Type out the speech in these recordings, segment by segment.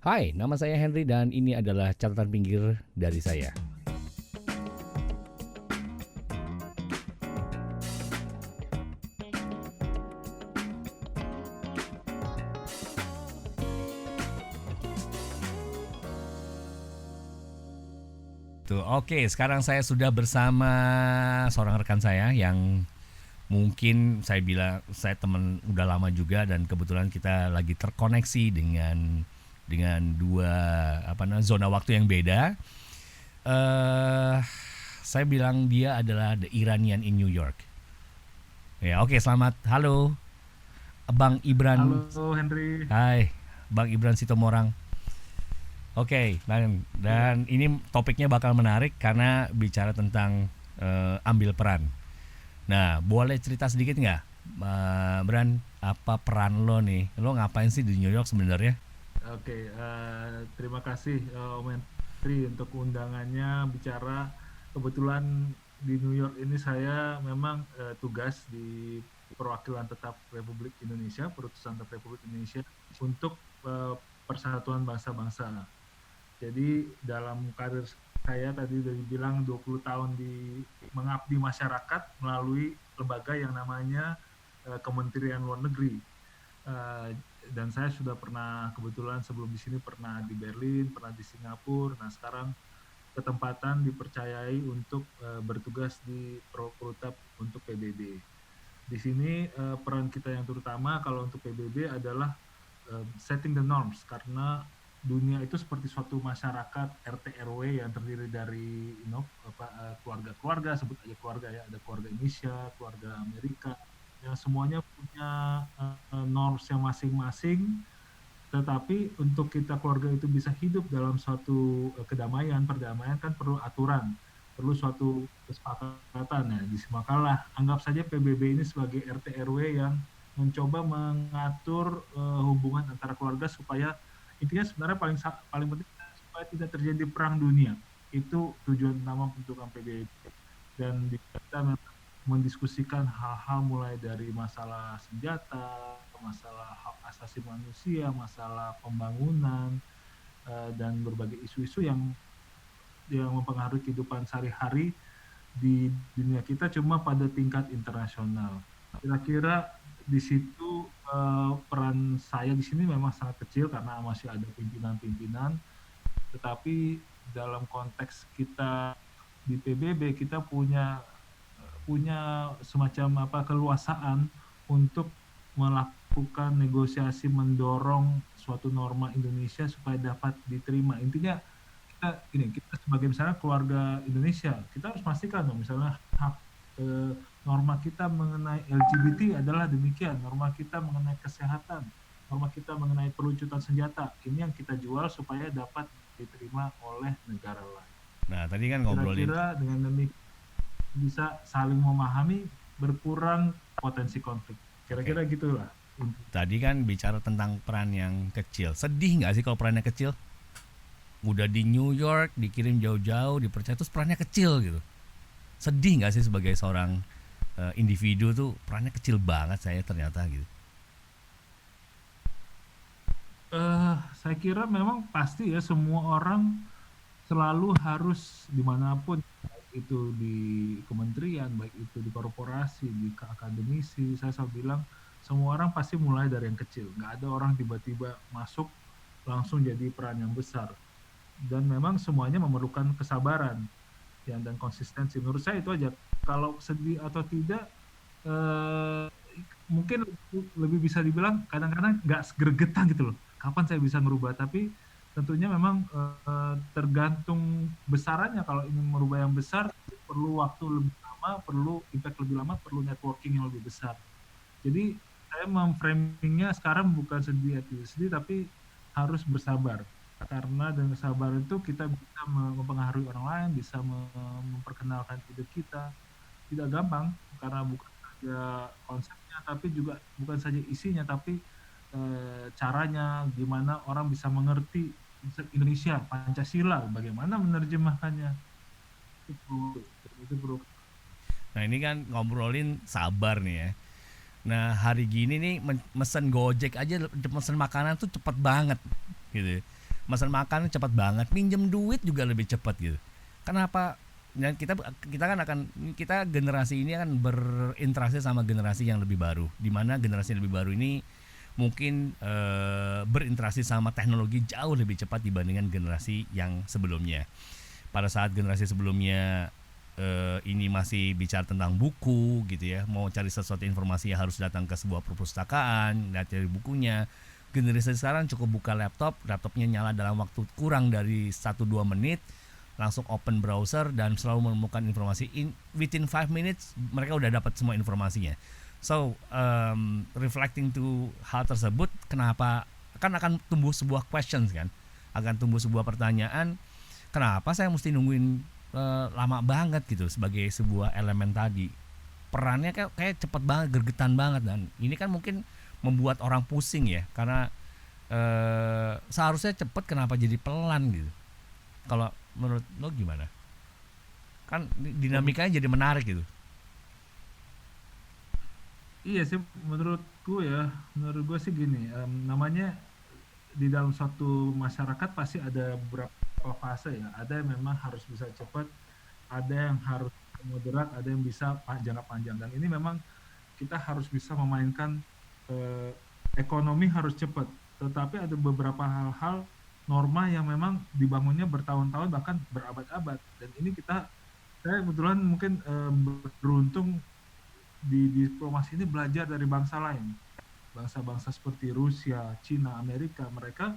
Hai, nama saya Henry dan ini adalah catatan pinggir dari saya. Tuh, oke, sekarang saya sudah bersama seorang rekan saya yang mungkin saya bilang saya teman udah lama juga dan kebetulan kita lagi terkoneksi dengan dua zona waktu yang beda. eh saya bilang dia adalah the Iranian in New York. Ya, oke, selamat. Halo, Bang Ibran. Halo Henry. Hai, Bang Ibran Sitomorang. Oke, dan ini topiknya bakal menarik karena bicara tentang ambil peran. Nah, boleh cerita sedikit nggak, Bran, apa peran lo nih? Lo ngapain sih di New York sebenarnya? Oke, terima kasih Om Henry untuk undangannya bicara. Kebetulan di New York ini saya memang tugas di perwakilan tetap Republik Indonesia, Perutusan Tetap Republik Indonesia untuk eh, Persatuan Bangsa-Bangsa. Jadi dalam karir saya tadi udah dibilang 20 tahun di mengabdi masyarakat melalui lembaga yang namanya Kementerian Luar Negeri. Eh, dan saya sudah pernah kebetulan sebelum di sini pernah di Berlin, pernah di Singapura. Nah, sekarang ketempatan dipercayai untuk bertugas di Protap untuk PBB. Di sini peran kita yang terutama kalau untuk PBB adalah setting the norms, karena dunia itu seperti suatu masyarakat RT RW yang terdiri dari keluarga-keluarga, sebut aja keluarga ya, ada keluarga Indonesia, keluarga Amerika, yang semuanya punya norms yang masing-masing. Tetapi untuk kita keluarga itu bisa hidup dalam suatu kedamaian, perdamaian, kan perlu aturan, perlu suatu kesepakatan ya. Makalah anggap saja PBB ini sebagai RT RW yang mencoba mengatur hubungan antara keluarga supaya intinya sebenarnya paling penting supaya tidak terjadi perang dunia. Itu tujuan utama pembentukan PBB. Dan kita mendiskusikan hal-hal mulai dari masalah senjata, masalah hak asasi manusia, masalah pembangunan, dan berbagai isu-isu yang mempengaruhi kehidupan sehari-hari di dunia kita, cuma pada tingkat internasional. Kira-kira di situ peran saya di sini memang sangat kecil karena masih ada pimpinan-pimpinan, tetapi dalam konteks kita di PBB kita punya punya semacam keluasaan untuk melakukan negosiasi, mendorong suatu norma Indonesia supaya dapat diterima. Intinya kita sebagai misalnya keluarga Indonesia, kita harus pastikan dong misalnya hak norma kita mengenai LGBT adalah demikian, norma kita mengenai kesehatan, norma kita mengenai pelucutan senjata, ini yang kita jual supaya dapat diterima oleh negara lain. Nah, tadi kan ngobrolin. Kira-kira dengan demikian bisa saling memahami, berkurang potensi konflik. Oke, Kira-kira gitulah. tadi kan bicara tentang peran yang kecil. Sedih nggak sih kalau perannya kecil? Udah di New York, dikirim jauh-jauh, dipercaya terus perannya kecil gitu. Sedih nggak sih sebagai seorang individu tuh perannya kecil banget saya ternyata gitu. Saya kira memang pasti ya semua orang selalu harus dimanapun, baik itu di kementerian, baik itu di korporasi, di akademisi, saya selalu bilang semua orang pasti mulai dari yang kecil. Nggak ada orang tiba-tiba masuk langsung jadi peran yang besar. Dan memang semuanya memerlukan kesabaran dan konsistensi. Menurut saya itu aja. Kalau sedih atau tidak, eh, mungkin lebih bisa dibilang kadang-kadang nggak gregetan gitu loh. Kapan saya bisa merubah? Tapi tentunya memang tergantung besarannya. Kalau ingin merubah yang besar, perlu waktu lebih lama, perlu impact lebih lama, perlu networking yang lebih besar. Jadi saya memframingnya sekarang bukan sedih atau sedih, tapi harus bersabar. Karena dengan sabar itu kita bisa mempengaruhi orang lain, bisa memperkenalkan ide kita. Tidak gampang, karena bukan saja konsepnya, tapi juga bukan saja isinya, tapi caranya, gimana orang bisa mengerti Indonesia, Pancasila, bagaimana menerjemahkannya. Itu perlu. Nah, ini kan ngobrolin sabar nih ya. Nah, hari gini nih mesen Gojek aja, mesen makanan tuh cepet banget gitu. Pesan makan cepat banget, minjem duit juga lebih cepat gitu. Kenapa? Dan kita kan kita generasi ini akan berinteraksi sama generasi yang lebih baru, di mana generasi yang lebih baru ini mungkin berinteraksi sama teknologi jauh lebih cepat dibandingkan generasi yang sebelumnya. Pada saat generasi sebelumnya ini masih bicara tentang buku gitu ya, mau cari sesuatu informasi ya harus datang ke sebuah perpustakaan, lihat dari bukunya. Generasi sekarang cukup buka laptopnya nyala dalam waktu kurang dari 1-2 menit, langsung open browser dan selalu menemukan informasi within 5 minutes mereka udah dapat semua informasinya. So reflecting to hal tersebut, kenapa akan tumbuh sebuah questions kan, akan tumbuh sebuah pertanyaan, kenapa saya mesti nungguin lama banget gitu sebagai sebuah elemen tadi. Perannya kayak cepet banget, gergetan banget, dan ini kan mungkin membuat orang pusing ya, karena seharusnya cepet kenapa jadi pelan gitu. Kalau menurut lo gimana? Kan dinamikanya jadi menarik gitu. Iya sih, menurut gue sih gini, namanya di dalam suatu masyarakat pasti ada beberapa fase ya. Ada yang memang harus bisa cepat, ada yang harus moderat, ada yang bisa jangka panjang. Dan ini memang kita harus bisa memainkan ekonomi harus cepat. Tetapi ada beberapa hal-hal norma yang memang dibangunnya bertahun-tahun bahkan berabad-abad. Dan ini saya kebetulan mungkin beruntung di diplomasi ini belajar dari bangsa lain. Bangsa-bangsa seperti Rusia, Cina, Amerika, mereka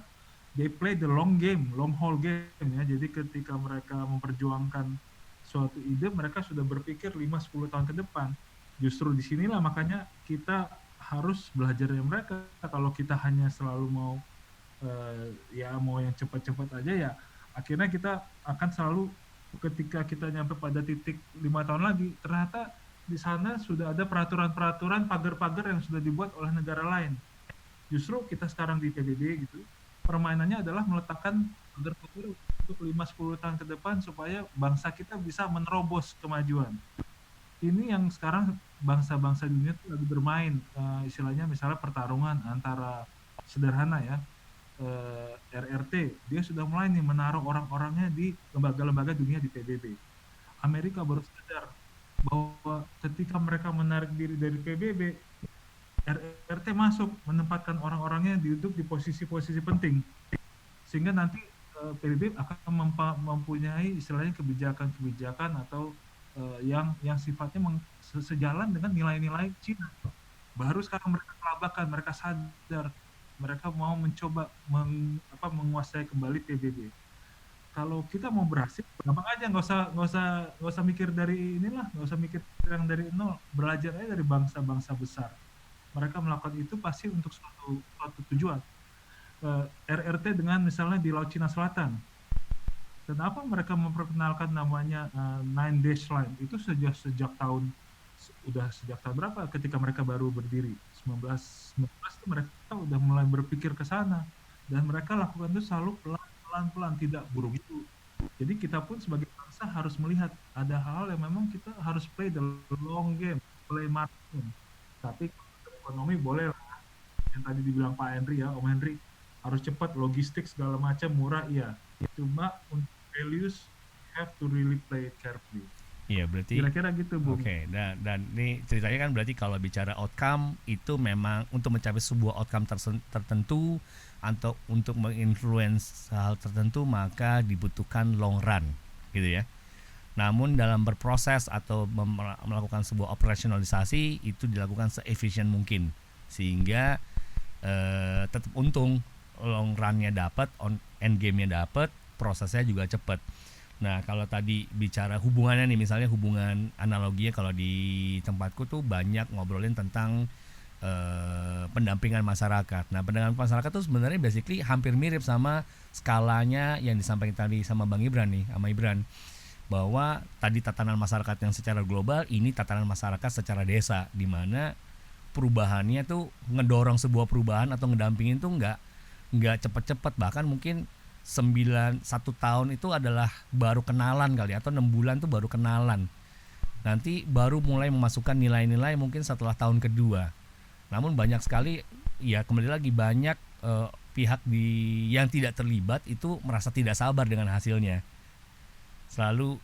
they play the long game, long haul game ya. Jadi ketika mereka memperjuangkan suatu ide, mereka sudah berpikir 5-10 tahun ke depan. Justru disinilah makanya kita harus belajar dari mereka. Kalau kita hanya selalu mau yang cepat-cepat aja ya, akhirnya kita akan selalu ketika kita nyampe pada titik 5 tahun lagi, ternyata di sana sudah ada peraturan-peraturan, pagar-pagar yang sudah dibuat oleh negara lain. Justru kita sekarang di PBB gitu, permainannya adalah meletakkan pagar-pagar untuk 5-10 tahun ke depan supaya bangsa kita bisa menerobos kemajuan. Ini yang sekarang bangsa-bangsa dunia itu lagi bermain, istilahnya misalnya pertarungan antara sederhana ya, RRT, dia sudah mulai nih menaruh orang-orangnya di lembaga-lembaga dunia di PBB. Amerika baru sadar bahwa ketika mereka menarik diri dari PBB, RRT masuk menempatkan orang-orangnya duduk di posisi-posisi penting, sehingga nanti PBB akan mempunyai istilahnya kebijakan-kebijakan atau yang sifatnya sejalan dengan nilai-nilai Cina. Baru sekarang mereka kelabakan, mereka sadar, mereka mau mencoba menguasai kembali PBB. Kalau kita mau berhasil, gampang aja, nggak usah mikir dari inilah, nggak usah mikir yang dari nol, belajar aja dari bangsa-bangsa besar. Mereka melakukan itu pasti untuk suatu tujuan. RRT dengan misalnya di Laut Cina Selatan, kenapa mereka memperkenalkan namanya Nine Dash Line? Itu sejak tahun berapa? Ketika mereka baru berdiri 1919 itu mereka udah mulai berpikir ke sana, dan mereka lakukan itu selalu pelan-pelan, tidak buru-buru. Jadi kita pun sebagai bangsa harus melihat ada hal yang memang kita harus play the long game, play marathon. Tapi ekonomi boleh lah, yang tadi dibilang Pak Henry ya, Om Henry, harus cepat, logistik segala macam murah, iya. Cuma untuk values have to really play it carefully. Iya, berarti kira-kira gitu, Bu. Oke, dan ini ceritanya kan berarti kalau bicara outcome itu memang untuk mencapai sebuah outcome tertentu atau untuk menginfluence hal tertentu maka dibutuhkan long run gitu ya. Namun dalam berproses atau melakukan sebuah operasionalisasi itu dilakukan seefisien mungkin sehingga tetap untung, long run-nya dapat, end game-nya dapat, prosesnya juga cepat. Nah, kalau tadi bicara hubungannya nih, misalnya hubungan analoginya kalau di tempatku tuh banyak ngobrolin tentang pendampingan masyarakat. Nah, pendampingan masyarakat tuh sebenarnya basically hampir mirip sama skalanya yang disampaikan tadi sama Bang Ibran nih, sama Ibran, bahwa tadi tatanan masyarakat yang secara global, ini tatanan masyarakat secara desa, di mana perubahannya tuh ngedorong sebuah perubahan atau ngedampingin tuh nggak cepet-cepet, bahkan mungkin 1 tahun itu adalah baru kenalan kali, atau 6 bulan tuh baru kenalan, nanti baru mulai memasukkan nilai-nilai mungkin setelah tahun kedua. Namun banyak sekali ya, kembali lagi banyak pihak yang tidak terlibat itu merasa tidak sabar dengan hasilnya. Selalu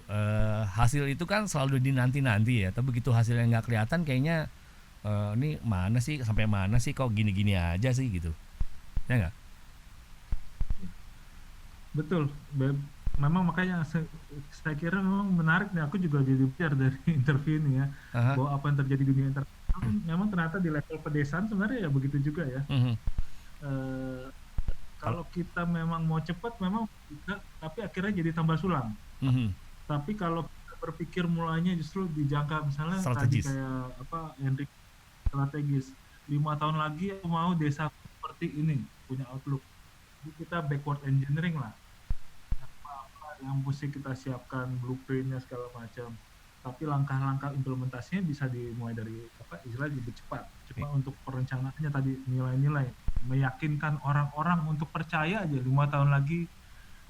hasil itu kan selalu dinanti-nanti ya, tapi begitu hasilnya nggak kelihatan kayaknya ini mana sih, sampai mana sih kok gini-gini aja sih gitu, ya nggak? Betul. Memang makanya saya kira memang menarik nih. Aku juga jadi belajar dari interview ini ya, Aha. bahwa apa yang terjadi di dunia internasional pun memang ternyata di level pedesaan sebenarnya ya begitu juga ya. Mhm. Eh, Kalau Kalau kita memang mau cepat memang bisa, tapi akhirnya jadi tambal sulam. mhm, Tapi kalau kita berpikir mulainya justru di jangka misalnya tadi strategis. kayak apa Henry, strategis, 5 tahun lagi aku mau desa seperti ini, punya outlook. Jadi kita backward engineering lah, apa yang mesti kita siapkan, blueprintnya segala macam. Tapi langkah-langkah implementasinya bisa dimulai dari apa istilahnya lebih cepat, cepat untuk perencanaannya tadi, nilai-nilai, meyakinkan orang-orang untuk percaya aja 5 tahun lagi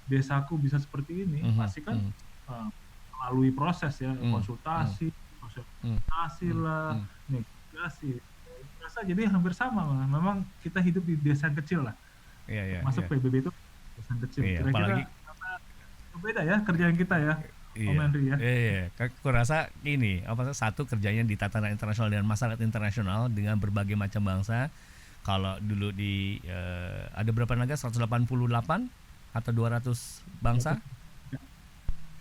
desaku bisa seperti ini, Mhm, pasti kan mhm, uh, melalui proses ya, mhm, mhm, konsultasi, proses mhm, konsultasi mhm, lah, mhm. negosiasi. Rasa jadi hampir sama, memang kita hidup di desa yang kecil lah, Iya, iya, masuk iya. PBB itu desa yang kecil. Iya, apalagi Kira-kira beda ya kerjaan kita ya, Om iya. Henry ya. Iya, aku rasa ini apa satu kerjanya di tatanan internasional dan masyarakat internasional dengan berbagai macam bangsa. Kalau dulu di ada berapa negara, 188 atau 200 bangsa.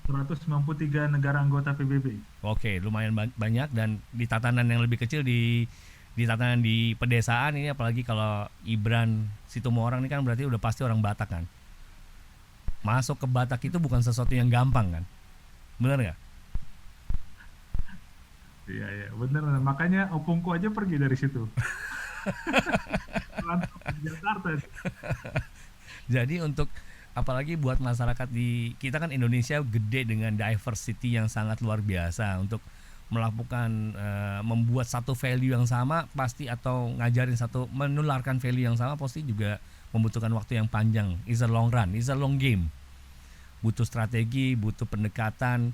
193 negara anggota PBB. Oke, lumayan banyak, dan di tatanan yang lebih kecil, di tatanan di pedesaan ini, apalagi kalau Ibran Situmorang ini kan berarti udah pasti orang Batak kan. Masuk ke Batak itu bukan sesuatu yang gampang kan. Bener nggak? Iya, iya, bener. Makanya opungku aja pergi dari situ. Rantau ke Jakarta. Jadi untuk apalagi buat masyarakat di kita kan, Indonesia gede dengan diversity yang sangat luar biasa. Untuk melakukan membuat satu value yang sama pasti, atau ngajarin satu, menularkan value yang sama pasti juga membutuhkan waktu yang panjang. It's a long run, it's a long game. Butuh strategi, butuh pendekatan.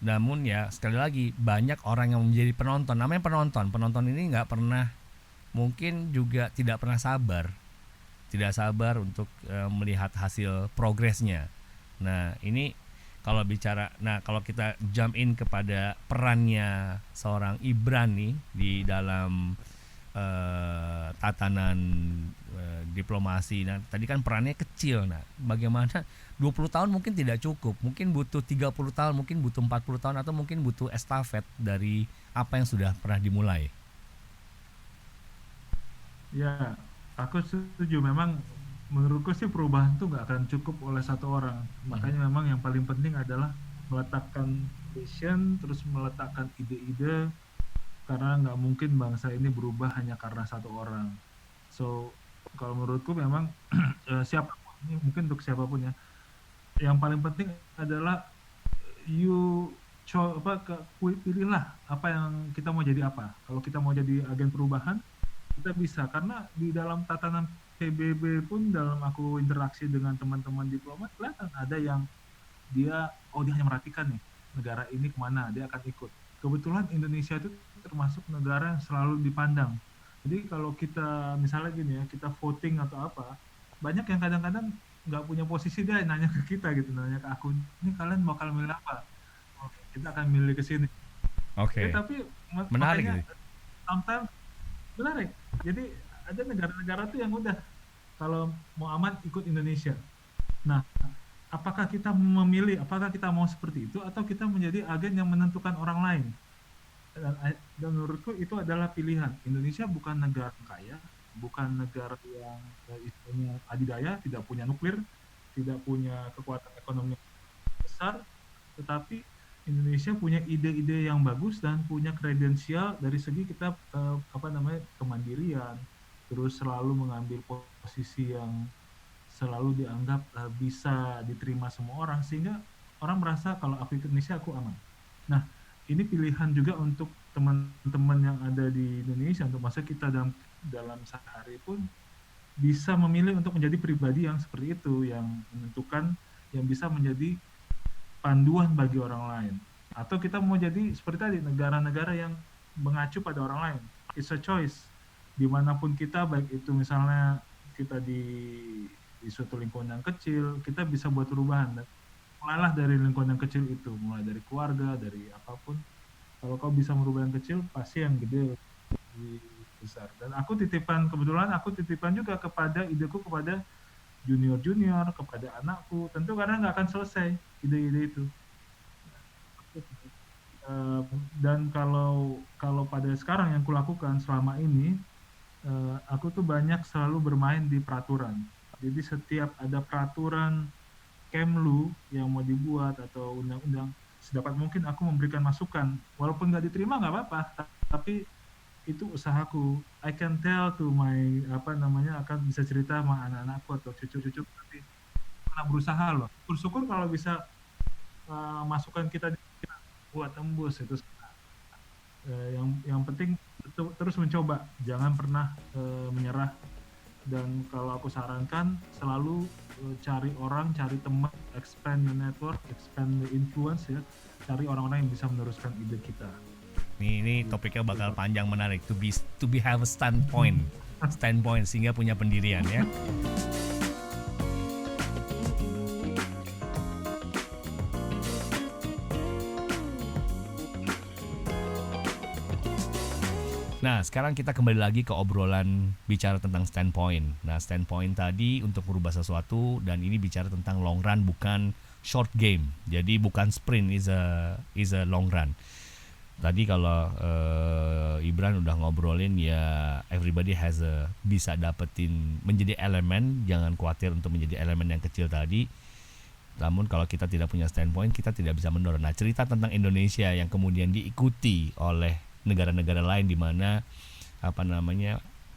Namun ya sekali lagi, banyak orang yang menjadi penonton. Namanya penonton, penonton ini nggak pernah, mungkin juga tidak pernah sabar, tidak sabar untuk melihat hasil progresnya. Nah ini kalau bicara, nah kalau kita jump in kepada perannya seorang Ibran nih di dalam tatanan diplomasi. Nah tadi kan perannya kecil, nah bagaimana 20 tahun mungkin tidak cukup, mungkin butuh 30 tahun, mungkin butuh 40 tahun, atau mungkin butuh estafet dari apa yang sudah pernah dimulai. Ya, aku setuju. Memang menurutku sih perubahan tuh nggak akan cukup oleh satu orang. Mhm. Makanya memang yang paling penting adalah meletakkan vision, terus meletakkan ide-ide, karena nggak mungkin bangsa ini berubah hanya karena satu orang. So, kalau menurutku memang siapapun, ini mungkin untuk siapapun ya, yang paling penting adalah you pilihlah apa yang kita mau jadi apa. Kalau kita mau jadi agen perubahan, kita bisa, karena di dalam tatanan PBB pun, dalam aku interaksi dengan teman-teman diplomat, kelihatan ada yang dia hanya merhatikan nih negara ini kemana dia akan ikut. Kebetulan Indonesia itu termasuk negara yang selalu dipandang. Jadi kalau kita misalnya gini ya, kita voting atau apa, banyak yang kadang-kadang nggak punya posisi, dia nanya ke kita gitu, nanya ke aku, ini kalian bakal milih apa? Oh, kita akan milih ke sini. Ya Oke, tapi menarik makanya sih. sometimes menarik. Jadi ada negara-negara tuh yang udah kalau mau aman ikut Indonesia. Nah, apakah kita memilih, apakah kita mau seperti itu atau kita menjadi agen yang menentukan orang lain? Dan menurutku itu adalah pilihan. Indonesia bukan negara kaya, bukan negara yang istilahnya adidaya, tidak punya nuklir, tidak punya kekuatan ekonomi besar, tetapi Indonesia punya ide-ide yang bagus dan punya kredensial dari segi kita apa namanya kemandirian, terus selalu mengambil posisi yang selalu dianggap bisa diterima semua orang, sehingga orang merasa kalau aku ikut Indonesia aku aman. Nah, ini pilihan juga untuk teman-teman yang ada di Indonesia, untuk masa kita dalam dalam sehari pun bisa memilih untuk menjadi pribadi yang seperti itu, yang menentukan, yang bisa menjadi panduan bagi orang lain. Atau kita mau jadi seperti tadi, negara-negara yang mengacu pada orang lain. It's a choice. Dimanapun kita, baik itu misalnya kita di suatu lingkungan yang kecil, kita bisa buat perubahan. Dan mulailah dari lingkungan yang kecil itu, mulai dari keluarga, dari apapun. Kalau kau bisa merubah yang kecil, pasti yang gede lebih besar. Dan kebetulan aku titipan juga ideku kepada junior-junior, kepada anakku. Tentu karena nggak akan selesai ide-ide itu. Dan kalau pada sekarang yang kulakukan selama ini, aku tuh banyak selalu bermain di peraturan. Jadi setiap ada peraturan Kemlu yang mau dibuat atau undang-undang, sedapat mungkin aku memberikan masukan. Walaupun nggak diterima nggak apa-apa, tapi itu usahaku. I can tell to my akan bisa cerita sama anak-anakku atau cucu-cucu, tapi pernah berusaha loh. Bersyukur kalau bisa masukan kita buat tembus itu. Yang penting terus mencoba, jangan pernah menyerah. Dan kalau aku sarankan selalu cari teman, expand your network, expand the influence ya, cari orang-orang yang bisa meneruskan ide kita. Ini topiknya bakal panjang, menarik. To be have a standpoint sehingga punya pendirian ya. Nah, sekarang kita kembali lagi ke obrolan bicara tentang standpoint. Nah, standpoint tadi untuk merubah sesuatu, dan ini bicara tentang long run bukan short game. Jadi bukan sprint, is a long run. Tadi kalau Ibran udah ngobrolin ya, everybody bisa dapetin menjadi elemen, jangan khawatir untuk menjadi elemen yang kecil tadi. Namun kalau kita tidak punya standpoint, kita tidak bisa mendorong. Nah, cerita tentang Indonesia yang kemudian diikuti oleh negara-negara lain di mana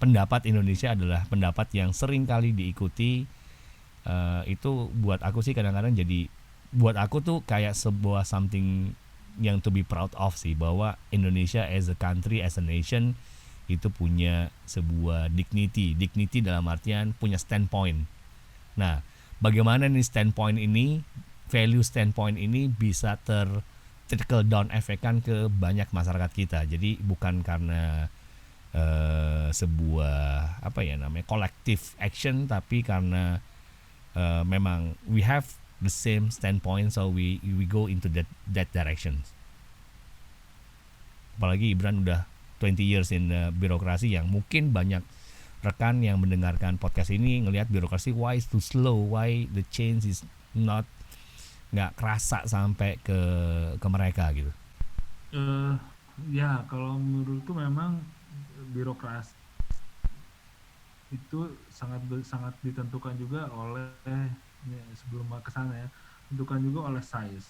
pendapat Indonesia adalah pendapat yang sering kali diikuti, itu buat aku sih kadang-kadang buat aku tuh kayak sebuah something yang to be proud of sih, bahwa Indonesia as a country, as a nation itu punya sebuah dignity dalam artian punya standpoint. Nah, bagaimana nih standpoint ini, value standpoint ini bisa trickle down effect kan ke banyak masyarakat kita. Jadi bukan karena sebuah collective action, tapi karena memang we have the same standpoint, so we go into that direction. Apalagi Ibran udah 20 years in birokrasi, yang mungkin banyak rekan yang mendengarkan podcast ini ngelihat birokrasi why is too slow, why the change is nggak kerasa sampai ke mereka gitu. Ya kalau menurutku memang birokrasi itu sangat ditentukan juga oleh sebelum ke sana ya, ditentukan juga oleh size.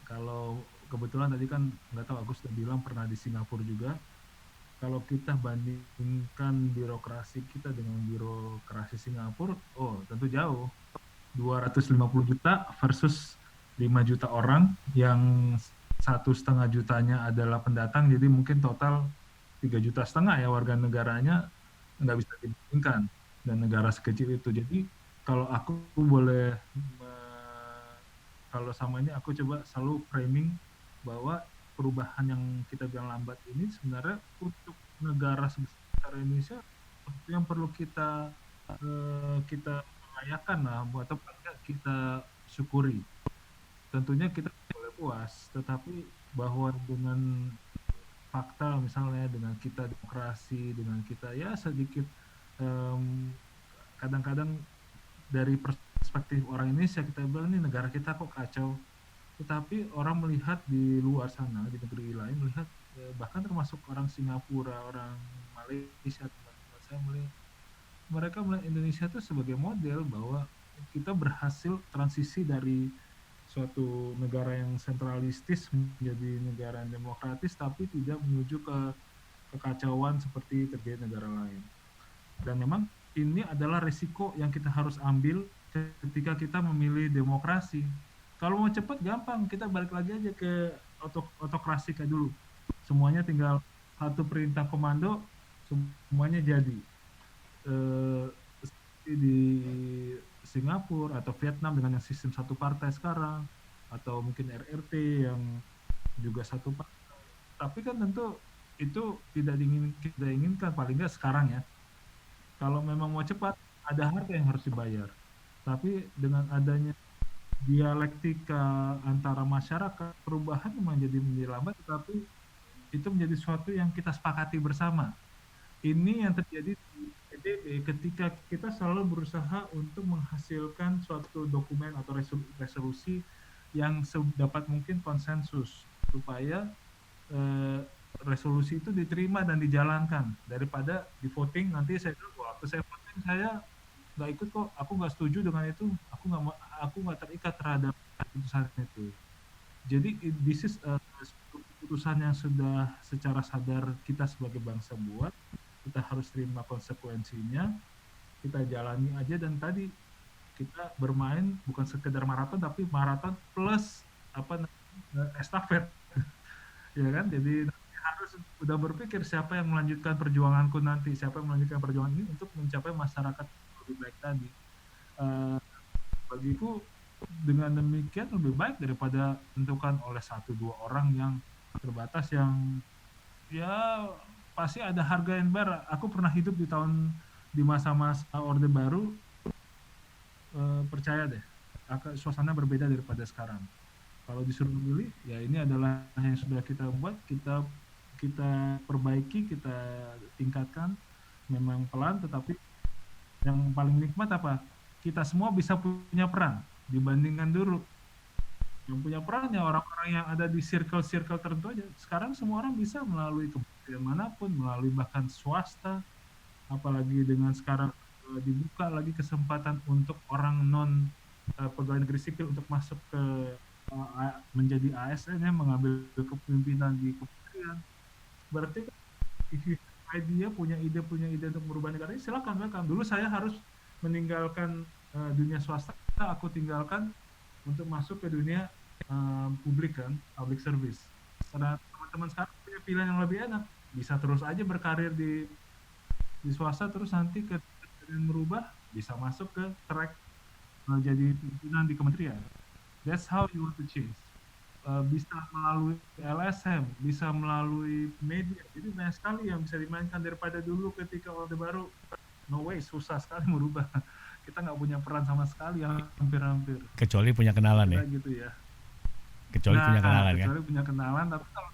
Kalau kebetulan tadi kan nggak tahu, aku sudah bilang pernah di Singapura juga. Kalau kita bandingkan birokrasi kita dengan birokrasi Singapura, tentu jauh. 250 juta versus 5 juta orang, yang 1,5 jutanya adalah pendatang, jadi mungkin total 3,5 juta ya warga negaranya, nggak bisa dibandingkan dan negara sekecil itu. Jadi kalau aku boleh, kalau sama ini aku coba selalu framing bahwa perubahan yang kita bilang lambat ini sebenarnya untuk negara sebesar Indonesia yang perlu kita rayakan lah, atau kita syukuri. Tentunya kita boleh puas, tetapi bahwa dengan fakta misalnya, dengan kita demokrasi, dengan kita ya sedikit kadang-kadang dari perspektif orang Indonesia kita bilang ini negara kita kok kacau, tetapi orang melihat di luar sana, di negeri lain melihat, bahkan termasuk orang Singapura, orang Malaysia, teman-teman saya melihat, mereka melihat Indonesia itu sebagai model bahwa kita berhasil transisi dari suatu negara yang sentralistis menjadi negara yang demokratis, tapi tidak menuju ke kekacauan seperti terjadi negara lain. Dan memang ini adalah risiko yang kita harus ambil ketika kita memilih demokrasi. Kalau mau cepat gampang, kita balik lagi aja ke autokrasi kayak dulu. Semuanya tinggal satu perintah komando, semuanya jadi. Di Singapura atau Vietnam dengan yang sistem satu partai sekarang, atau mungkin RRT yang juga satu partai. Tapi kan tentu itu tidak diinginkan, paling nggak sekarang ya. Kalau memang mau cepat, ada harga yang harus dibayar. Tapi dengan adanya dialektika antara masyarakat, perubahan memang menjadi lambat, tetapi itu menjadi sesuatu yang kita sepakati bersama. Ini yang terjadi di PBB ketika kita selalu berusaha untuk menghasilkan suatu dokumen atau resolusi yang sedapat mungkin konsensus supaya eh, resolusi itu diterima dan dijalankan daripada di voting nanti saya bilang waktu saya voting saya nggak ikut kok, aku nggak setuju dengan itu, aku nggak terikat terhadap keputusan itu. Jadi this is keputusan yang sudah secara sadar kita sebagai bangsa buat, kita harus terima konsekuensinya, kita jalani aja, dan tadi kita bermain bukan sekedar maraton tapi maraton plus apa namanya, estafet ya kan. Jadi harus udah berpikir siapa yang melanjutkan perjuanganku nanti, siapa yang melanjutkan perjuangan ini untuk mencapai masyarakat lebih baik tadi. Eh, Bagiku dengan demikian lebih baik daripada tentukan oleh satu dua orang yang terbatas, yang ya pasti ada harga yang berat. Aku pernah hidup di masa-masa Orde Baru, percaya deh, suasana berbeda daripada sekarang. Kalau disuruh memilih, ya ini adalah yang sudah kita buat, kita kita perbaiki, kita tingkatkan, memang pelan tetapi yang paling nikmat apa? Kita semua bisa punya peran dibandingkan dulu. Yang punya peran ya orang-orang yang ada di circle-circle tertentu aja. Sekarang semua orang bisa melalui kementerian manapun, melalui bahkan swasta, apalagi dengan sekarang dibuka lagi kesempatan untuk orang non pegawai negeri sipil untuk masuk ke menjadi ASN, ya, mengambil kepemimpinan di kementerian. Berarti kan, if you have idea, punya ide untuk merubah negara ini, silakan, welcome. Dulu saya harus meninggalkan dunia swasta, aku tinggalkan untuk masuk ke dunia publik kan, public service. Karena teman-teman sekarang punya pilihan yang lebih enak, bisa terus aja berkarir di swasta, terus nanti merubah bisa masuk ke track jadi pimpinan di kementerian. That's how you want to change. Bisa melalui LSM, bisa melalui media. Jadi banyak sekali yang bisa dimainkan daripada dulu ketika Orde Baru. No way, susah sekali merubah. Kita nggak punya peran sama sekali, hampir-hampir. Kecuali punya kenalan Kita ya. gitu ya. Kecuali punya Nah, kenalan kan. kecuali punya kenalan, tapi kalau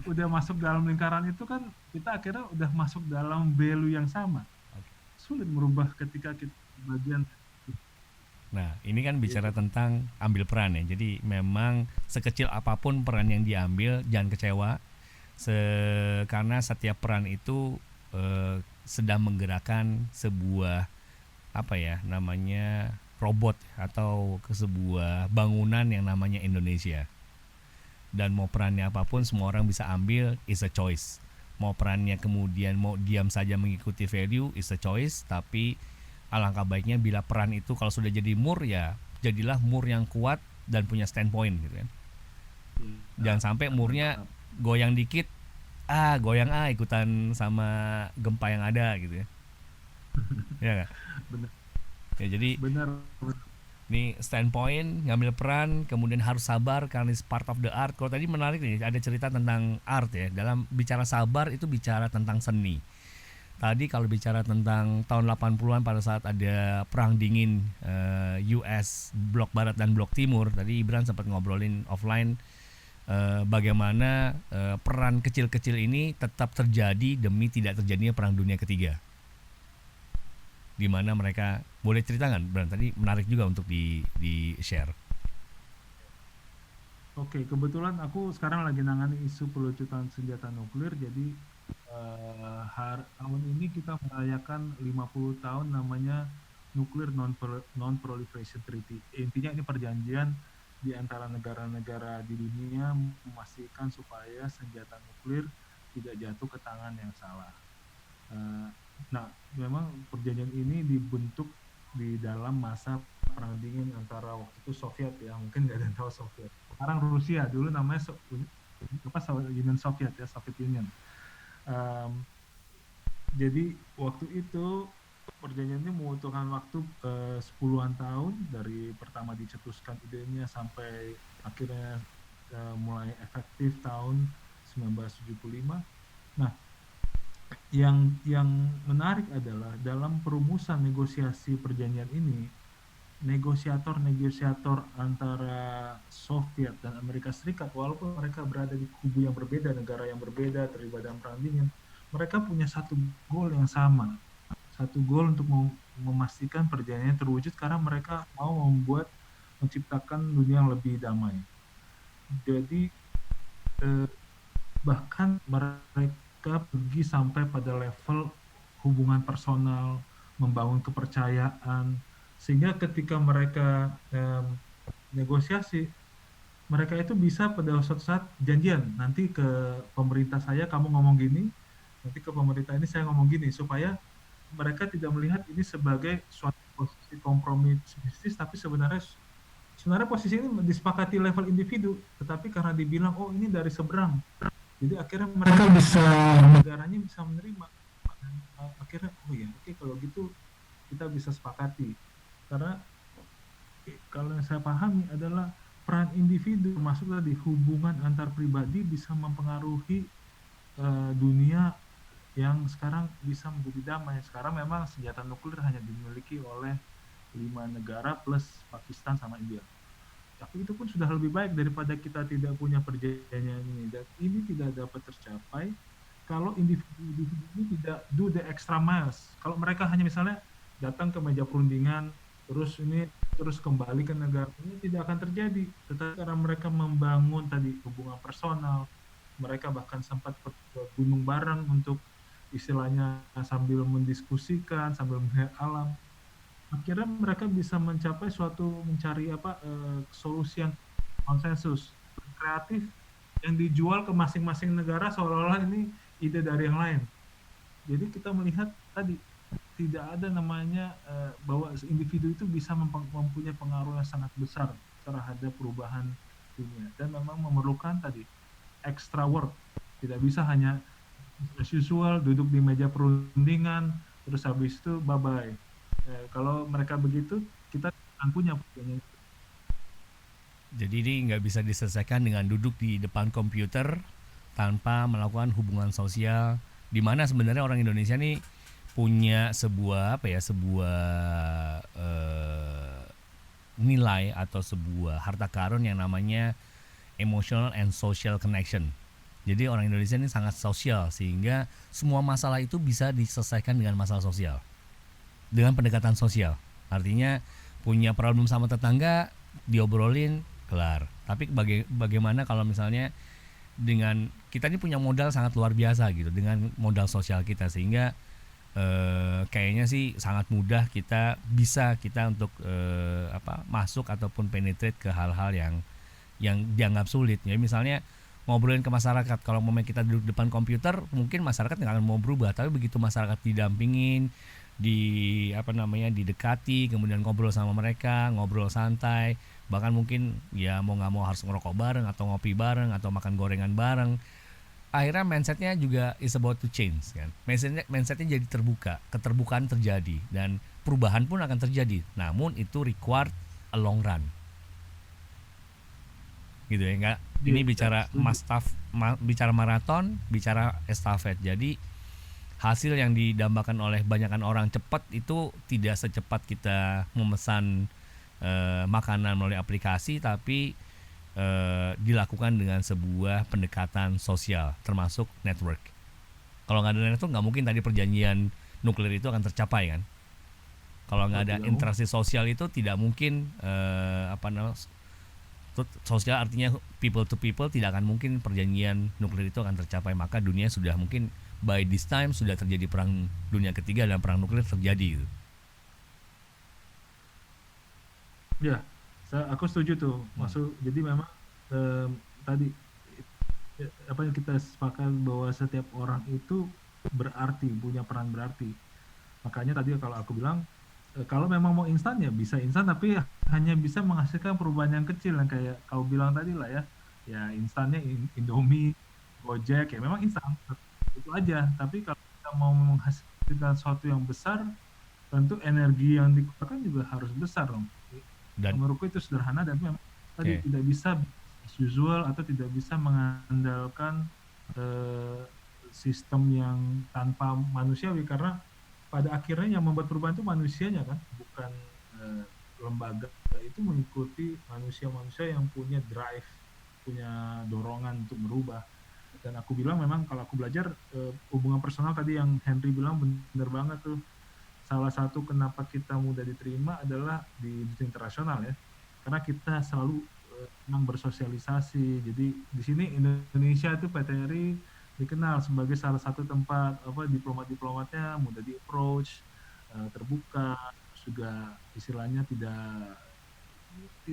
udah masuk dalam lingkaran itu kan kita akhirnya udah masuk dalam value yang sama. Sulit merubah ketika kita bagian. Nah, ini kan bicara Gitu. tentang ambil peran ya. Jadi memang sekecil apapun peran yang diambil, jangan kecewa. Karena setiap peran itu sedang menggerakkan sebuah apa ya namanya robot atau ke sebuah bangunan yang namanya Indonesia. Dan mau perannya apapun semua orang bisa ambil, is a choice. Mau perannya kemudian mau diam saja mengikuti value, is a choice. Tapi alangkah baiknya bila peran itu kalau sudah jadi mur, ya jadilah mur yang kuat dan punya standpoint gitu kan. Ya, Jangan sampai murnya mantap. goyang dikit, goyang ikutan sama gempa yang ada gitu ya. Ya gak? Benar, Ya jadi benar. ini standpoint, ngambil peran, kemudian harus sabar karena it's part of the art. Kalau tadi menarik nih, ada cerita tentang art ya. Dalam bicara sabar itu bicara tentang seni. Tadi kalau bicara tentang tahun 80-an pada saat ada perang dingin US blok barat dan blok timur, tadi Ibran sempat ngobrolin offline bagaimana peran kecil-kecil ini tetap terjadi demi tidak terjadinya perang dunia ketiga. Di mana mereka boleh cerita nggak, Bran? Tadi menarik juga untuk di share. Oke, kebetulan aku sekarang lagi nangani isu pelucutan senjata nuklir. Jadi tahun ini kita merayakan 50 tahun namanya Nuclear Non-Proliferation Treaty. Intinya ini perjanjian di antara negara-negara di dunia memastikan supaya senjata nuklir tidak jatuh ke tangan yang salah. Eh, Nah, memang perjanjian ini dibentuk di dalam masa perang dingin antara waktu itu Soviet, ya, mungkin nggak ada yang tahu Soviet. Sekarang Rusia, dulu namanya Union Soviet, ya, Soviet Union. Um, jadi waktu itu perjanjian ini membutuhkan waktu 10-an tahun dari pertama dicetuskan idenya sampai akhirnya mulai efektif tahun 1975. Nah, yang menarik adalah dalam perumusan negosiasi perjanjian ini, negosiator-negosiator antara Soviet dan Amerika Serikat, walaupun mereka berada di kubu yang berbeda, negara yang berbeda, terlibat dalam perang dingin, mereka punya satu goal yang sama. Satu goal untuk memastikan perjanjiannya terwujud karena mereka mau menciptakan dunia yang lebih damai. Jadi bahkan mereka pergi sampai pada level hubungan personal, membangun kepercayaan, sehingga ketika mereka negosiasi, mereka itu bisa pada suatu saat janjian, nanti ke pemerintah saya kamu ngomong gini, nanti ke pemerintah ini saya ngomong gini, supaya mereka tidak melihat ini sebagai suatu posisi kompromi bisnis, tapi sebenarnya posisi ini disepakati level individu, tetapi karena dibilang oh ini dari seberang, jadi akhirnya mereka bisa, negaranya bisa menerima. Dan akhirnya oh ya oke kalau gitu kita bisa sepakati. Karena kalau yang saya pahami adalah peran individu termasuk tadi hubungan antar pribadi bisa mempengaruhi dunia yang sekarang bisa menjadi damai. Sekarang memang senjata nuklir hanya dimiliki oleh 5 negara plus Pakistan sama India. Tapi itu pun sudah lebih baik daripada kita tidak punya perjanjian ini. Dan ini tidak dapat tercapai kalau individu ini tidak do the extra miles. Kalau mereka hanya misalnya datang ke meja perundingan, terus kembali ke negara, ini tidak akan terjadi. Tetapi karena mereka membangun tadi hubungan personal, mereka bahkan sempat ke gunung bareng untuk istilahnya sambil mendiskusikan, sambil melihat alam, akhirnya mereka bisa mencari solusi yang konsensus kreatif yang dijual ke masing-masing negara seolah-olah ini ide dari yang lain. Jadi kita melihat tadi tidak ada namanya bahwa individu itu bisa mempunyai pengaruh yang sangat besar terhadap perubahan dunia dan memang memerlukan tadi extra work. Tidak bisa hanya as usual duduk di meja perundingan terus habis itu bye bye. Kalau mereka begitu, kita akan punya punya. Jadi ini nggak bisa diselesaikan dengan duduk di depan komputer tanpa melakukan hubungan sosial. Di mana sebenarnya orang Indonesia nih punya sebuah nilai atau sebuah harta karun yang namanya emotional and social connection. Jadi orang Indonesia ini sangat sosial sehingga semua masalah itu bisa diselesaikan dengan masalah sosial. Dengan pendekatan sosial. Artinya punya problem sama tetangga diobrolin kelar. Tapi bagaimana kalau misalnya dengan kita ini punya modal sangat luar biasa gitu dengan modal sosial kita sehingga kayaknya sih sangat mudah kita untuk masuk ataupun penetrate ke hal-hal yang dianggap sulit. Ya misalnya ngobrolin ke masyarakat, kalau memang kita duduk depan komputer mungkin masyarakat nggak akan mau berubah, tapi begitu masyarakat didampingin, didekati, kemudian ngobrol sama mereka, ngobrol santai, bahkan mungkin ya mau nggak mau harus ngerokok bareng atau ngopi bareng atau makan gorengan bareng, akhirnya mindsetnya juga is about to change kan. Mindsetnya jadi terbuka, keterbukaan terjadi dan perubahan pun akan terjadi. Namun itu required a long run. Gitu ya, enggak. Ini bicara bicara maraton, bicara estafet. Jadi hasil yang didambakan oleh banyakan orang cepat itu tidak secepat kita memesan makanan melalui aplikasi, tapi dilakukan dengan sebuah pendekatan sosial termasuk network. Kalau nggak ada network nggak mungkin tadi perjanjian nuklir itu akan tercapai kan. Kalau nggak ada interaksi sosial itu tidak mungkin sosial artinya people to people, tidak akan mungkin perjanjian nuklir itu akan tercapai. Maka dunia sudah mungkin by this time sudah terjadi perang dunia ketiga dan perang nuklir terjadi gitu. Ya, aku setuju tuh. Jadi memang tadi apa yang kita sepakat bahwa setiap orang itu berarti, punya peran berarti. Makanya tadi kalau aku bilang kalau memang mau instan ya bisa instan, tapi hanya bisa menghasilkan perubahan yang kecil yang kayak kau bilang tadi lah ya. Ya instannya Indomie, Gojek ya memang instan itu aja. Tapi kalau kita mau menghasilkan sesuatu yang besar, tentu energi yang dikeluarkan juga harus besar dong. Dan menurutku itu sederhana dan memang tadi tidak bisa as usual atau tidak bisa mengandalkan sistem yang tanpa manusiawi, karena pada akhirnya yang membuat perubahan itu manusianya kan, bukan lembaga itu mengikuti manusia-manusia yang punya drive, punya dorongan untuk merubah. Dan aku bilang memang kalau aku belajar hubungan personal tadi yang Henry bilang benar banget tuh. Salah satu kenapa kita mudah diterima adalah di dunia internasional ya, karena kita selalu memang bersosialisasi. Jadi di sini Indonesia itu PTRI dikenal sebagai salah satu tempat diplomat-diplomatnya mudah di approach, terbuka, terus juga istilahnya tidak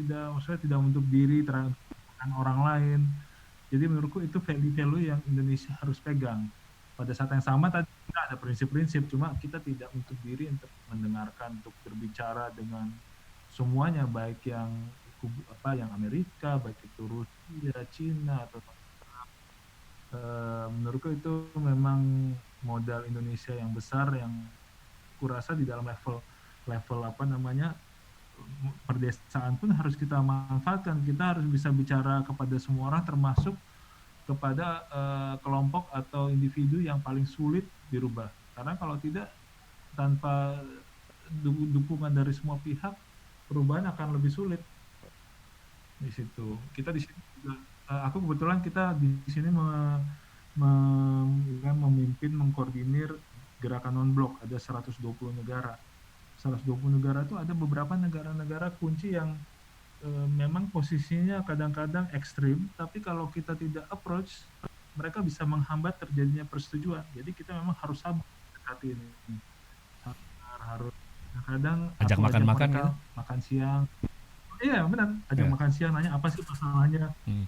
maksudnya tidak menutup diri terhadap orang lain. Jadi menurutku itu value-value yang Indonesia harus pegang. Pada saat yang sama tadi kita ada prinsip-prinsip, cuma kita tidak menutup diri untuk mendengarkan, untuk berbicara dengan semuanya, baik yang yang Amerika, baik itu Rusia, Cina atau menurutku itu memang modal Indonesia yang besar yang kurasa di dalam level perdesaan pun harus kita manfaatkan. Kita harus bisa bicara kepada semua orang, termasuk kepada kelompok atau individu yang paling sulit dirubah. Karena kalau tidak, tanpa dukungan dari semua pihak, perubahan akan lebih sulit. Di situ kita di sini juga, aku kebetulan kita di sini memimpin, mengkoordinir gerakan non-blok, ada 120 negara. 120 negara itu ada beberapa negara-negara kunci yang memang posisinya kadang-kadang ekstrim, tapi kalau kita tidak approach, mereka bisa menghambat terjadinya persetujuan. Jadi kita memang harus sabar dekati ini. Harus kadang Ajak aku ajak makan-makan mereka gitu. makan siang. Iya benar, ajak Ya. makan siang, nanya apa sih masalahnya. Hmm.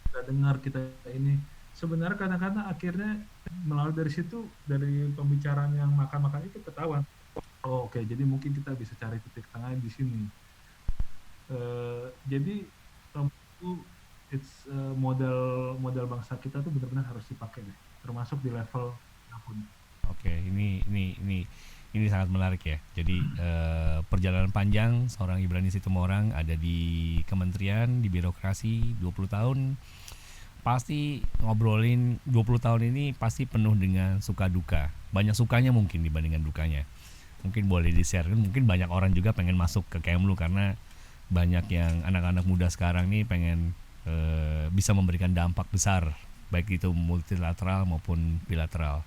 Kita dengar, kita ini. Sebenarnya kadang-kadang akhirnya melalui dari situ, dari pembicaraan yang makan-makan itu ketahuan. Oh, oke, jadi mungkin kita bisa cari titik tengah di sini. Jadi menurutku modal bangsa kita tuh benar-benar harus dipakai deh, termasuk di level apapun. Oke, ini sangat menarik ya. Jadi perjalanan panjang seorang Ibrani Situmorang ada di kementerian, di birokrasi 20 tahun. Pasti ngobrolin 20 tahun ini pasti penuh dengan suka duka. Banyak sukanya mungkin dibandingkan dukanya. Mungkin boleh di-share, mungkin banyak orang juga pengen masuk ke Kemlu karena banyak yang anak-anak muda sekarang nih pengen bisa memberikan dampak besar, baik itu multilateral maupun bilateral.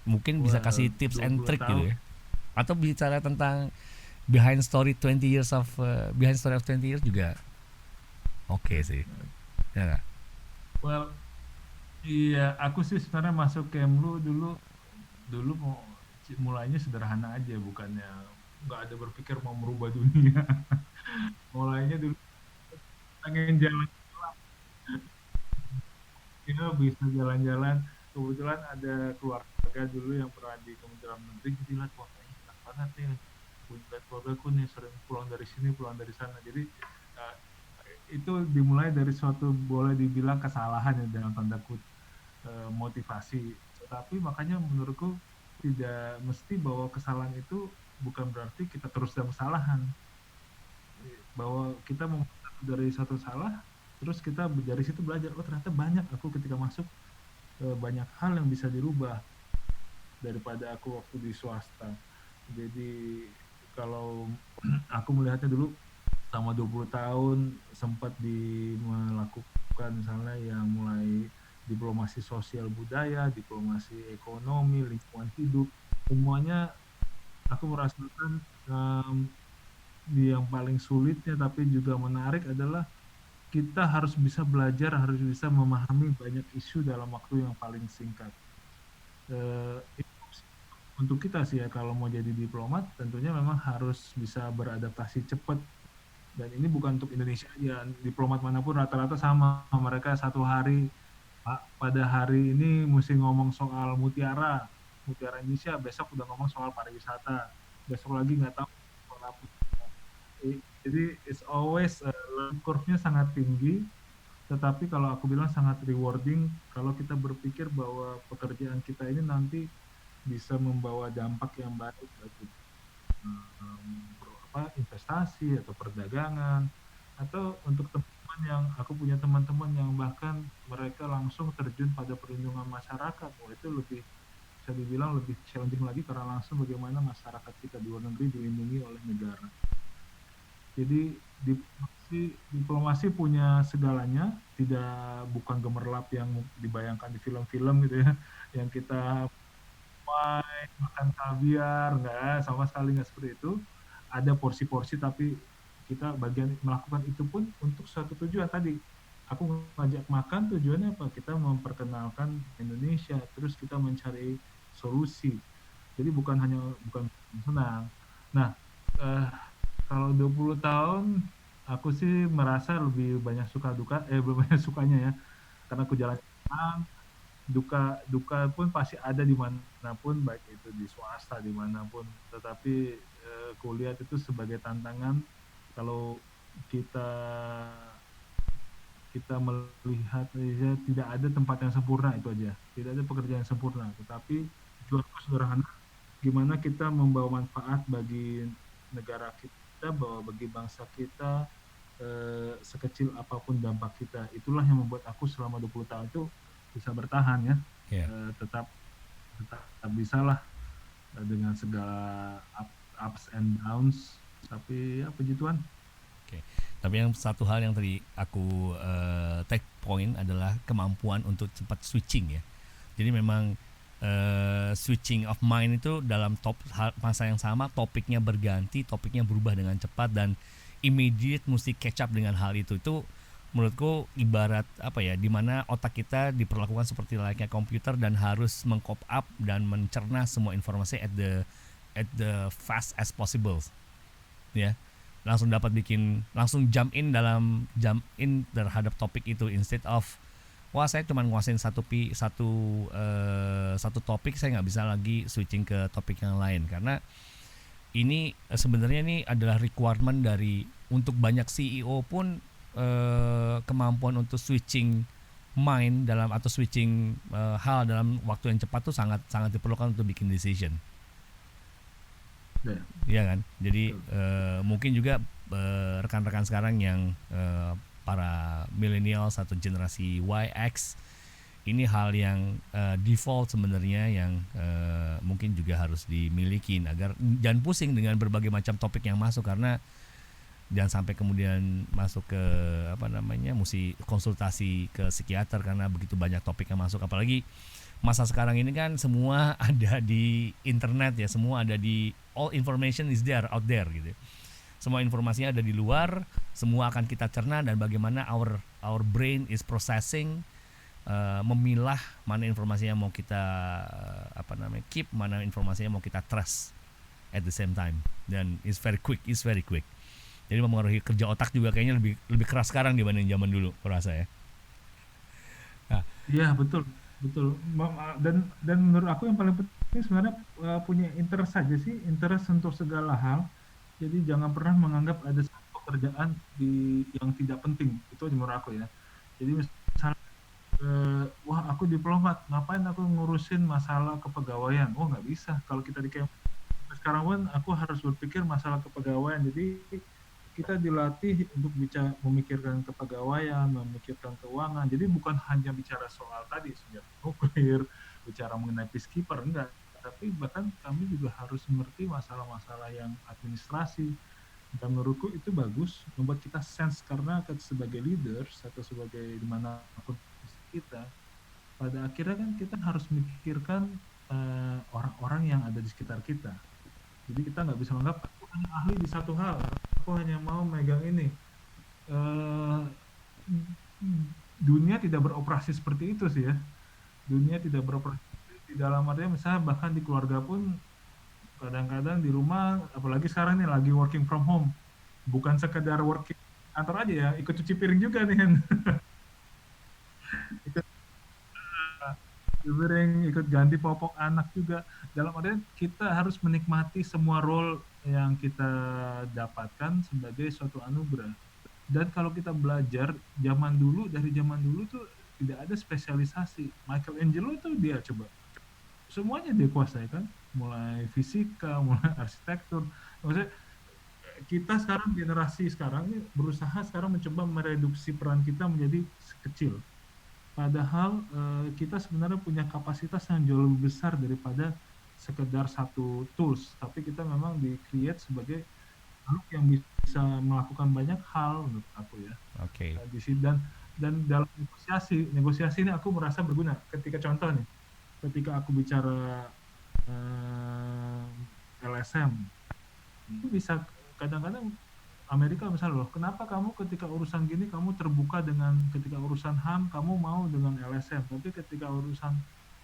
Mungkin bisa kasih Well, tips and 20 trick gitu tahun. ya, atau bicara tentang behind story 20 years of 20 years juga oke sih ya nggak? Well, iya, aku sih sebenarnya masuk Kemlu dulu dulu mulainya sederhana aja, bukannya nggak ada berpikir mau merubah dunia. Mulainya dulu pengen jalan, ya bisa jalan-jalan. Kebetulan ada keluarga dulu yang pernah di Kementerian Negeri, jadi lihat wah kayaknya enak banget nih, lihat keluargaku nih sering pulang dari sini, pulang dari sana. Jadi uh, itu dimulai dari suatu boleh dibilang kesalahan ya dalam tanda kutip, motivasi. Tetapi makanya menurutku tidak mesti bahwa kesalahan itu bukan berarti kita terus dalam kesalahan, bahwa kita mau dari satu salah, terus kita dari situ belajar, oh ternyata banyak aku ketika masuk banyak hal yang bisa dirubah daripada aku waktu di swasta. Jadi kalau aku melihatnya dulu selama 20 tahun sempat melakukan misalnya yang mulai diplomasi sosial budaya, diplomasi ekonomi, lingkungan hidup, semuanya aku merasakan yang paling sulitnya tapi juga menarik adalah kita harus bisa belajar, harus bisa memahami banyak isu dalam waktu yang paling singkat. Itu untuk kita sih ya, kalau mau jadi diplomat tentunya memang harus bisa beradaptasi cepat. Dan ini bukan untuk Indonesia aja, diplomat manapun rata-rata sama, mereka satu hari, pada hari ini mesti ngomong soal mutiara Indonesia, besok udah ngomong soal pariwisata, besok lagi nggak tahu soal apa. Jadi it's always learning curve-nya sangat tinggi, tetapi kalau aku bilang sangat rewarding kalau kita berpikir bahwa pekerjaan kita ini nanti bisa membawa dampak yang baik bagi investasi atau perdagangan, atau untuk teman-teman yang aku punya teman-teman yang bahkan mereka langsung terjun pada perlindungan masyarakat. Wah, itu lebih bisa dibilang lebih challenging lagi karena langsung bagaimana masyarakat kita di luar negeri dilindungi oleh negara. Jadi diplomasi punya segalanya, tidak bukan gemerlap yang dibayangkan di film-film gitu ya, yang kita makan kaviar, enggak, sama sekali nggak seperti itu. Ada porsi-porsi tapi kita bagian melakukan itu pun untuk suatu tujuan tadi. Aku ngajak makan tujuannya apa? Kita memperkenalkan Indonesia, terus kita mencari solusi. Jadi bukan senang. Nah, eh, kalau 20 tahun aku sih merasa lebih banyak suka duka, lebih banyak sukanya ya. Karena aku jalan duka duka pun pasti ada dimanapun, baik itu di swasta dimanapun, tetapi kuliah itu sebagai tantangan. Kalau kita kita melihat ya, tidak ada tempat yang sempurna, itu aja, tidak ada pekerjaan yang sempurna, tetapi tujuanku sederhana, gimana kita membawa manfaat bagi negara kita, bahwa bagi bangsa kita, sekecil apapun dampak kita. Itulah yang membuat aku selama 20 tahun itu bisa bertahan ya. Ya. Tetap tetap bisa lah, dengan segala ups and downs, tapi ya puji Tuhan. Oke. Tapi yang satu hal yang tadi aku take point adalah kemampuan untuk cepat switching ya. Jadi memang switching of mind itu dalam masa yang sama topiknya berganti, topiknya berubah dengan cepat dan immediate mesti catch up dengan hal itu. Itu menurutku ibarat apa ya, dimana otak kita diperlakukan seperti layaknya komputer dan harus meng-cop up dan mencerna semua informasi at the fast as possible ya, langsung jump in terhadap topik itu instead of wah saya cuma nguasain satu topik, saya nggak bisa lagi switching ke topik yang lain, karena ini sebenarnya ini adalah requirement dari untuk banyak CEO pun. Kemampuan untuk switching mind atau switching hal dalam waktu yang cepat tuh sangat sangat diperlukan untuk bikin decision. Iya kan? Jadi mungkin juga rekan-rekan sekarang yang para millennials atau generasi YX, ini hal yang default sebenarnya yang mungkin juga harus dimiliki agar jangan pusing dengan berbagai macam topik yang masuk, karena jangan sampai kemudian masuk ke mesti konsultasi ke psikiater karena begitu banyak topik yang masuk. Apalagi masa sekarang ini kan semua ada di internet ya, semua ada di all information is there out there gitu. Semua informasinya ada di luar, semua akan kita cerna, dan bagaimana our brain is processing, memilah mana informasi yang mau kita keep, mana informasi yang mau kita trust at the same time, dan it's very quick. Jadi mempengaruhi kerja otak juga kayaknya lebih keras sekarang dibanding zaman dulu, merasa ya. Nah. Iya betul. Dan menurut aku yang paling penting sebenarnya punya interest saja sih, interest untuk segala hal. Jadi jangan pernah menganggap ada satu pekerjaan yang tidak penting, itu menurut aku ya. Jadi misalnya wah aku diplomat, ngapain aku ngurusin masalah kepegawaian? Oh nggak bisa, kalau kita di sekarang pun aku harus berpikir masalah kepegawaian. Jadi kita dilatih untuk memikirkan kepegawaian, memikirkan keuangan. Jadi bukan hanya bicara soal tadi senjata nuklir, bicara mengenai peacekeeper, enggak. Tapi bahkan kami juga harus mengerti masalah-masalah yang administrasi. Dan menurutku itu bagus, membuat kita sense, karena sebagai leaders atau sebagai dimanapun kita, pada akhirnya kan kita harus memikirkan orang-orang yang ada di sekitar kita. Jadi kita nggak bisa menganggap aku hanya ahli di satu hal, aku hanya mau megang ini. Dunia tidak beroperasi seperti itu sih ya. Dunia tidak beroperasi di dalam artinya, misalnya bahkan di keluarga pun kadang-kadang di rumah, apalagi sekarang nih lagi working from home, bukan sekedar working kantor aja ya, ikut cuci piring juga nih kan. ikut ganti popok anak juga. Dalam artian kita harus menikmati semua role yang kita dapatkan sebagai suatu anugerah. Dan kalau kita belajar dari zaman dulu tuh tidak ada spesialisasi. Michelangelo tuh dia coba semuanya dia kuasai kan, mulai fisika, mulai arsitektur. Maksudnya kita sekarang generasi sekarang ini berusaha sekarang mencoba mereduksi peran kita menjadi kecil. Padahal kita sebenarnya punya kapasitas yang jauh lebih besar daripada sekedar satu tools, tapi kita memang di-create sebagai makhluk yang bisa melakukan banyak hal menurut aku ya. Oke. Di sini dan dalam negosiasi ini aku merasa berguna. Ketika contoh nih, ketika aku bicara LSM, itu bisa kadang-kadang Amerika misalnya loh, kenapa kamu ketika urusan gini kamu terbuka dengan ketika urusan HAM kamu mau dengan LSM, tapi ketika urusan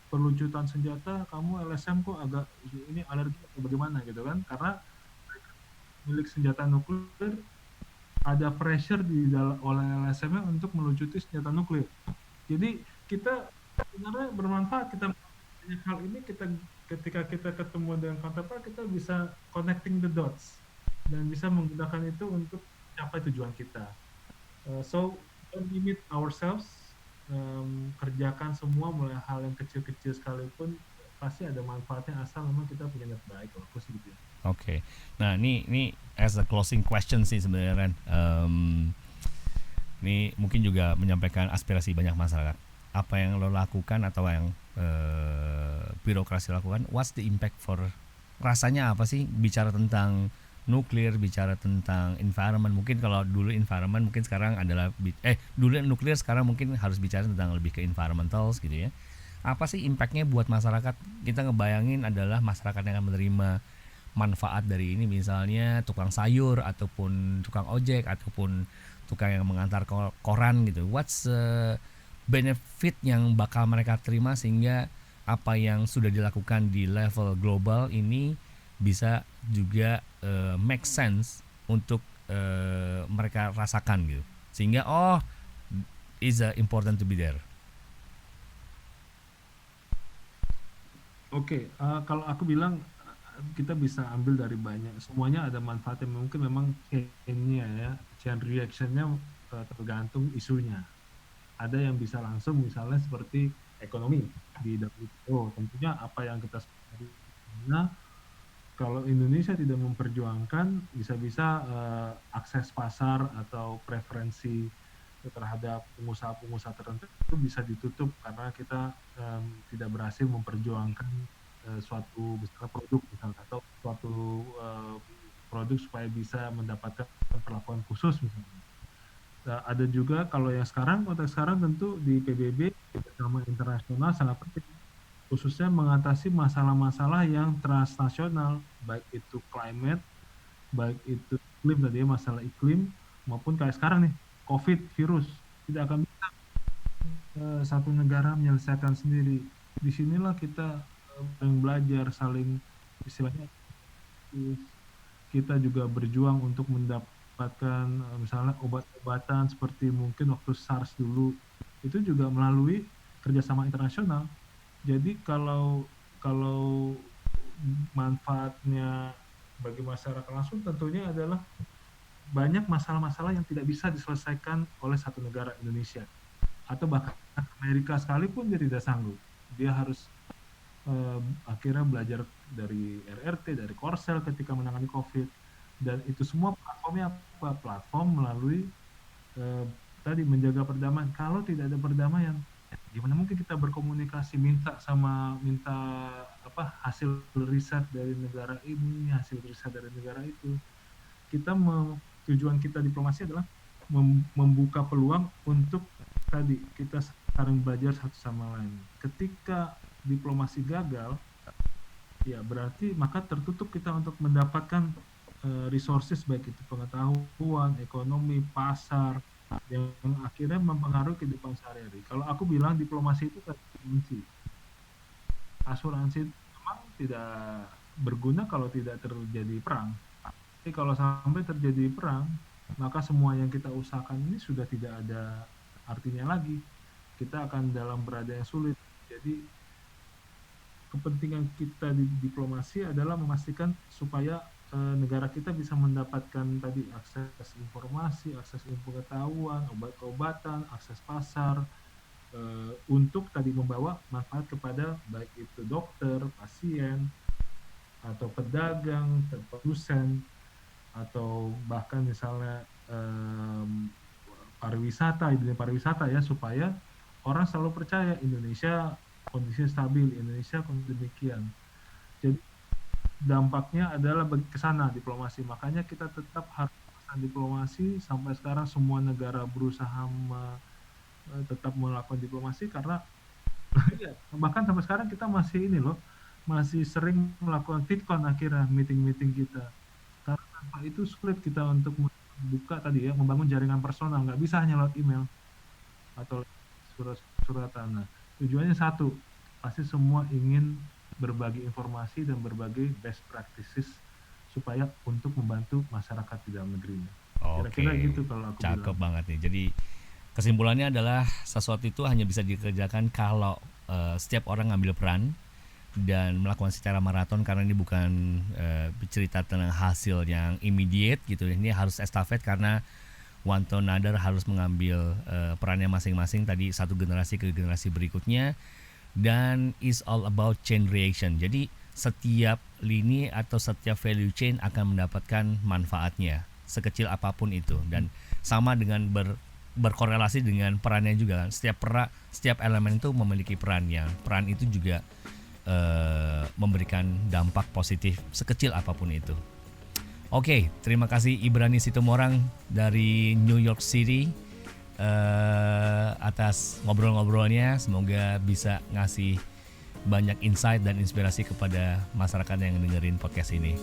perlucutan senjata kamu LSM kok agak ini alergi atau bagaimana gitu kan? Karena milik senjata nuklir ada pressure oleh LSM-nya untuk melucuti senjata nuklir. Jadi kita sebenarnya bermanfaat kita banyak hal ini ketika kita ketemu dengan counterpart kita bisa connecting the dots dan bisa menggunakan itu untuk mencapai tujuan kita. So don't limit ourselves, kerjakan semua mulai hal yang kecil-kecil sekalipun pasti ada manfaatnya asal memang kita punya niat baik. Kalau aku sih gitu ya. Oke. Nah, ini as a closing question sih sebenarnya Ren. Ini mungkin juga menyampaikan aspirasi banyak masyarakat. Apa yang lo lakukan atau yang birokrasi lakukan, what's the impact for, rasanya apa sih bicara tentang nuklir, bicara tentang environment. Mungkin kalau dulu environment, mungkin sekarang adalah dulu nuklir, sekarang mungkin harus bicara tentang lebih ke environmentals gitu ya. Apa sih impactnya buat masyarakat? Kita ngebayangin adalah masyarakat yang akan menerima manfaat dari ini, misalnya tukang sayur ataupun tukang ojek ataupun tukang yang mengantar koran gitu. What's benefit yang bakal mereka terima sehingga apa yang sudah dilakukan di level global ini bisa juga make sense untuk mereka rasakan gitu. Sehingga is important to be there. Oke, kalau aku bilang kita bisa ambil dari banyak, semuanya ada manfaatnya. Mungkin memang chain-nya ya, chain reaction-nya tergantung isunya. Ada yang bisa langsung misalnya seperti ekonomi di WTO, tentunya apa yang kita sebut. Nah, kalau Indonesia tidak memperjuangkan, bisa-bisa akses pasar atau preferensi terhadap pengusaha-pengusaha tertentu itu bisa ditutup karena kita tidak berhasil memperjuangkan suatu misalnya produk misalnya atau suatu produk supaya bisa mendapatkan perlakuan khusus misalnya. Ada juga kalau yang sekarang konteks sekarang tentu di PBB bersama internasional sangat penting khususnya mengatasi masalah-masalah yang transnasional baik itu climate, baik itu iklim tadi ya, masalah iklim maupun kayak sekarang nih COVID virus tidak akan bisa satu negara menyelesaikan sendiri. Disinilah kita saling belajar, saling istilahnya kita juga berjuang untuk mendapatkan misalnya obat-obatan seperti mungkin waktu SARS dulu itu juga melalui kerjasama internasional. Jadi kalau manfaatnya bagi masyarakat langsung tentunya adalah banyak masalah-masalah yang tidak bisa diselesaikan oleh satu negara Indonesia atau bahkan Amerika sekalipun dia tidak sanggup, dia harus akhirnya belajar dari RRT, dari Korsel ketika menangani COVID, dan itu semua platformnya apa? Platform melalui tadi menjaga perdamaian. Kalau tidak ada perdamaian, gimana mungkin kita berkomunikasi minta hasil riset dari negara ini, hasil riset dari negara itu. Tujuan kita diplomasi adalah membuka peluang untuk tadi kita saling belajar satu sama lain. Ketika diplomasi gagal, ya berarti maka tertutup kita untuk mendapatkan resources baik itu pengetahuan, ekonomi, pasar yang akhirnya mempengaruhi kehidupan sehari-hari. Kalau aku bilang diplomasi itu asuransi. Asuransi memang tidak berguna kalau tidak terjadi perang. Tapi kalau sampai terjadi perang, maka semua yang kita usahakan ini sudah tidak ada artinya lagi. Kita akan dalam berada yang sulit. Jadi kepentingan kita di diplomasi adalah memastikan supaya negara kita bisa mendapatkan tadi akses informasi, akses pengetahuan, obat-obatan, akses pasar untuk tadi membawa manfaat kepada baik itu dokter, pasien, atau pedagang, produsen, atau bahkan misalnya pariwisata, dunia pariwisata ya, supaya orang selalu percaya Indonesia kondisinya stabil, Indonesia kondisi demikian. Jadi dampaknya adalah ke sana diplomasi. Makanya kita tetap harus diplomasi. Sampai sekarang semua negara berusaha tetap melakukan diplomasi karena ya, bahkan sampai sekarang kita masih ini loh, masih sering melakukan VidCon akhirnya meeting-meeting kita. Karena tanpa itu sulit kita untuk membuka tadi ya, membangun jaringan personal, nggak bisa hanya lewat email atau surat-suratan. Nah, tujuannya satu, pasti semua ingin berbagi informasi dan berbagi best practices supaya untuk membantu masyarakat di dalam negerinya. Kira-kira Oke, gitu kalau aku cakep bilang. banget nih. Jadi kesimpulannya adalah sesuatu itu hanya bisa dikerjakan kalau setiap orang ngambil peran dan melakukan secara maraton, karena ini bukan cerita tentang hasil yang immediate gitu. Ini harus estafet karena one to another harus mengambil perannya masing-masing, tadi satu generasi ke generasi berikutnya, dan is all about chain reaction. Jadi setiap lini atau setiap value chain akan mendapatkan manfaatnya sekecil apapun itu, dan sama dengan berkorelasi dengan perannya juga kan. Setiap elemen itu memiliki perannya. Peran itu juga memberikan dampak positif sekecil apapun itu. Oke, terima kasih Ibrani Situmorang dari New York City atas ngobrol-ngobrolnya. Semoga bisa ngasih banyak insight dan inspirasi kepada masyarakat yang dengerin podcast ini.